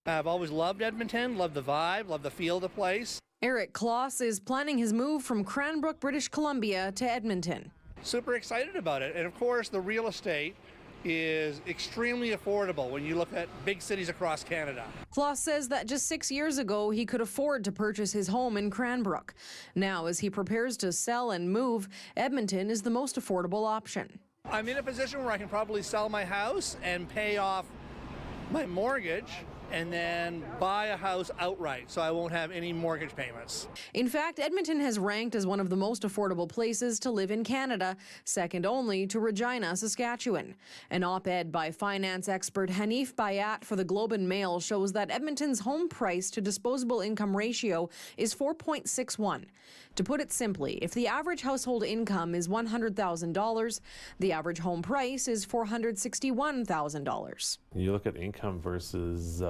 I've always loved Edmonton, loved the vibe, loved the feel of the place. Eric Kloss is planning his move from Cranbrook, British Columbia to Edmonton. Super excited about it. And of course, the real estate is extremely affordable when you look at big cities across Canada. Kloss says that just 6 years ago, he could afford to purchase his home in Cranbrook. Now, as he prepares to sell and move, Edmonton is the most affordable option. I'm in a position where I can probably sell my house and pay off my mortgage and then buy a house outright, so I won't have any mortgage payments. In fact, Edmonton has ranked as one of the most affordable places to live in Canada, second only to Regina, Saskatchewan. An op-ed by finance expert Hanif Bayat for the Globe and Mail shows that Edmonton's home price to disposable income ratio is 4.61. To put it simply, if the average household income is $100,000, the average home price is $461,000. You look at income versus,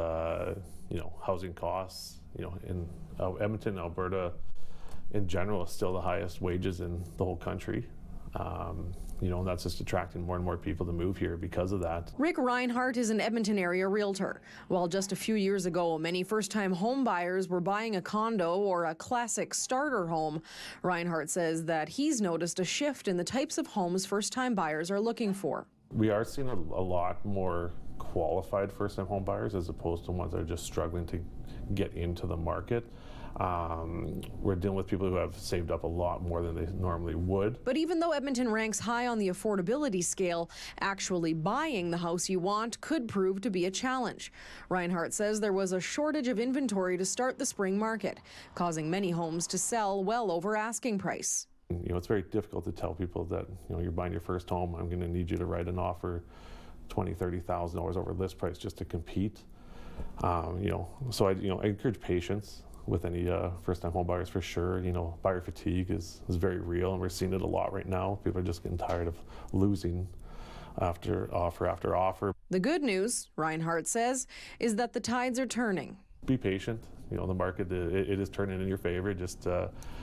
housing costs. In Edmonton, Alberta, in general, is still the highest wages in the whole country. And that's just attracting more and more people to move here because of that. Rick Reinhardt is an Edmonton area realtor. While just a few years ago, many first-time home buyers were buying a condo or a classic starter home, Reinhardt says that he's noticed a shift in the types of homes first-time buyers are looking for. We are seeing a lot more qualified first-time home buyers as opposed to ones that are just struggling to get into the market. We're dealing with people who have saved up a lot more than they normally would. But even though Edmonton ranks high on the affordability scale, actually buying the house you want could prove to be a challenge. Reinhardt says there was a shortage of inventory to start the spring market, causing many homes to sell well over asking price. It's very difficult to tell people that, you're buying your first home, I'm going to need you to write an offer $20,000, $30,000 over list price just to compete. So I encourage patience with any first-time home buyers for sure. Buyer fatigue is very real, and we're seeing it a lot right now. People are just getting tired of losing after offer. The good news, Reinhardt says, is that the tides are turning. Be patient. The market, it is turning in your favor. Just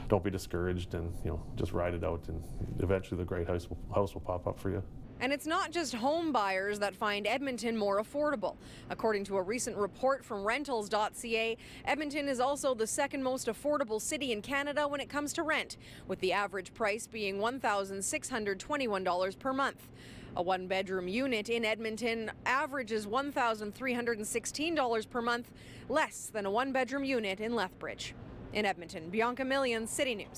don't be discouraged, and just ride it out, and eventually the great house will pop up for you. And it's not just home buyers that find Edmonton more affordable. According to a recent report from rentals.ca, Edmonton is also the second most affordable city in Canada when it comes to rent, with the average price being $1,621 per month. A one-bedroom unit in Edmonton averages $1,316 per month, less than a one-bedroom unit in Lethbridge. In Edmonton, Bianca Millian, City News.